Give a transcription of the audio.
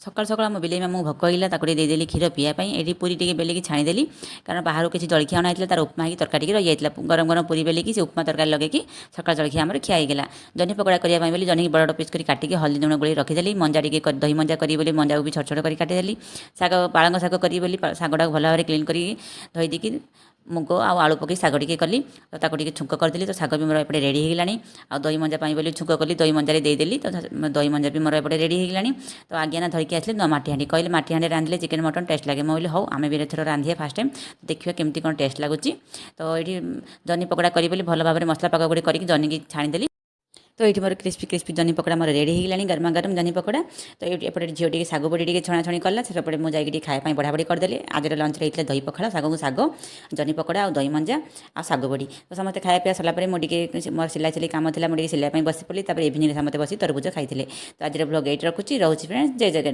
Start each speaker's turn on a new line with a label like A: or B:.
A: ସକାଳୁ ସକାଳୁ ଆମ ବିଲେଇ ମାମୁଁକୁ ଭୋକ ହେଇଗଲା, ତାକୁ ଟିକେ ଦେଇଦେଲି କ୍ଷୀର ପିଇବା ପାଇଁ। ଏଠି ପୁରୀ ଟିକେ ବେଲିକି ଛାଣିଦେଲି, କାରଣ ବାହାରୁ କିଛି ଜଳଖିଆ ଅଣା ହେଇଥିଲା, ତାର ଉପମା ହେଇକି ତରକାରୀ ଟିକେ ରହିଯାଇଥିଲା। ଗରମ ଗରମ ପୁରୀ ବେଲିକି ସେ ଉପମା ତରକାରୀ ଲଗେଇକି ସକାଳ ଜଳଖିଆ ଆମର ଖିଆ ହେଇଗଲା। ଜହ୍ନି ପକୋଡ଼ା କରିବା ପାଇଁ ବୋଲି ଜହ୍ନିକି ବଡ଼ ବଡ଼ ପିସ୍ କରି କାଟିକି ହଳଦୀ ଲୁଣ ଗୋଳେଇ ରଖିଦେଲି। ମଞ୍ଜା ଟିକେ ଦହି ମଞ୍ଜା କରିବି ବୋଲି ମଞ୍ଜାକୁ ବି ଛୋଟ ଛୋଟ କରି କାଟିଦେଲି। ଶାଗ ପାଳଙ୍ଗ ଶାଗ କରିବି ବୋଲି ଶାଗଟାକୁ ଭଲ ଭାବରେ କ୍ଲିନ୍ କରିକି ଧୋଇ ଦେଇକି ମୁଗ ଆଉ ଆଳୁ ପକାଇ ଶାଗ ଟିକେ କଲି, ତ ତାକୁ ଟିକେ ଛୁଙ୍କ କରିଦେଲି। ତ ଶାଗ ବି ମୋର ଏପଟେ ରେଡ଼ି ହେଇଗଲାଣି। ଆଉ ଦହି ମଞ୍ଜା ପାଇଁ ବୋଲି ଛୁଙ୍କ କଲି, ଦହି ମଞ୍ଜାରେ ଦେଇଦେଲି। ତ ଦହି ମଞ୍ଜା ବି ମୋର ଏପଟେ ରେଡ଼ି ହେଇଗଲାଣି। ତ ଆଜ୍ଞା ନା ଧରିକି ଆସିଲେ ମାଟି ହାଣ୍ଡି, କହିଲେ ମାଟି ହାଣ୍ଡିରେ ରାନ୍ଧିଲେ ଚିକେନ୍ ମଟନ୍ ଟେଷ୍ଟ ଲାଗେ। ମୁଁ କହିଲି ହଉ, ଆମେ ବି ଏଥର ରାନ୍ଧିବା ଫାଷ୍ଟ ଟାଇମ୍, ଦେଖିବା କେମିତି କ'ଣ ଟେଷ୍ଟ ଲାଗୁଛି। ତ ଏଇଠି ଜହ୍ନି ପକୋଡ଼ା କରିବି ବୋଲି ଭଲ ଭାବରେ ମସଲା ପାଗ ଗୋଟେ କରିକି ଜହ୍ନିକି ଛାଣିଦେଲି। ତ ଏଇଠି ମୋର କ୍ରିସ୍ପି କ୍ରିସ୍ପି ଜହ୍ନି ପକୋଡ଼ା ମୋର ରେଡ଼ି ହେଇଗଲାଣି, ଗରମା ଗରମ ଜହ୍ନି ପକୋଡ଼ା। ତ ଏପଟେ ଝିଅ ଟିକେ ଶାଗ ବଡ଼ି ଟିକେ ଛଣାଛଣି କଲା, ସେପଟେ ମୁଁ ଯାଇକି ଟିକେ ଖାଇବା ପାଇଁ ବଢ଼ା ବଢ଼ି କରିଦେଲି। ଆଜିର ଲଞ୍ଚରେ ହେଇଥିଲା ଦହି ପଖାଳ, ଶାଗକୁ ଶାଗ, ଜହ୍ନି ପକୋଡ଼ା ଆଉ ଦହି ମଞ୍ଜା ଆଉ ଶାଗ ବଡ଼ି। ତ ସମସ୍ତେ ଖାଇବା ପିଇବା ସରିଲା ପରେ ମୁଁ ଟିକେ ମୋର ସିଲେଇ କାମ ଥିଲା, ମୁଁ ଟିକେ ସିଲେଇ ପାଇଁ ବସି ପଡ଼ିଲି। ତାପରେ ଇଭିନିଂରେ ସମସ୍ତେ ବସି ତରଭୁଜ ଖାଇଥିଲେ। ତ ଆଜିର ବ୍ଲଗ୍ ଏଇଠି ରଖୁଛି, ରହୁଛି ଫ୍ରେଣ୍ଡସ୍, ଜୟ ଜଗନ୍ନାଥ।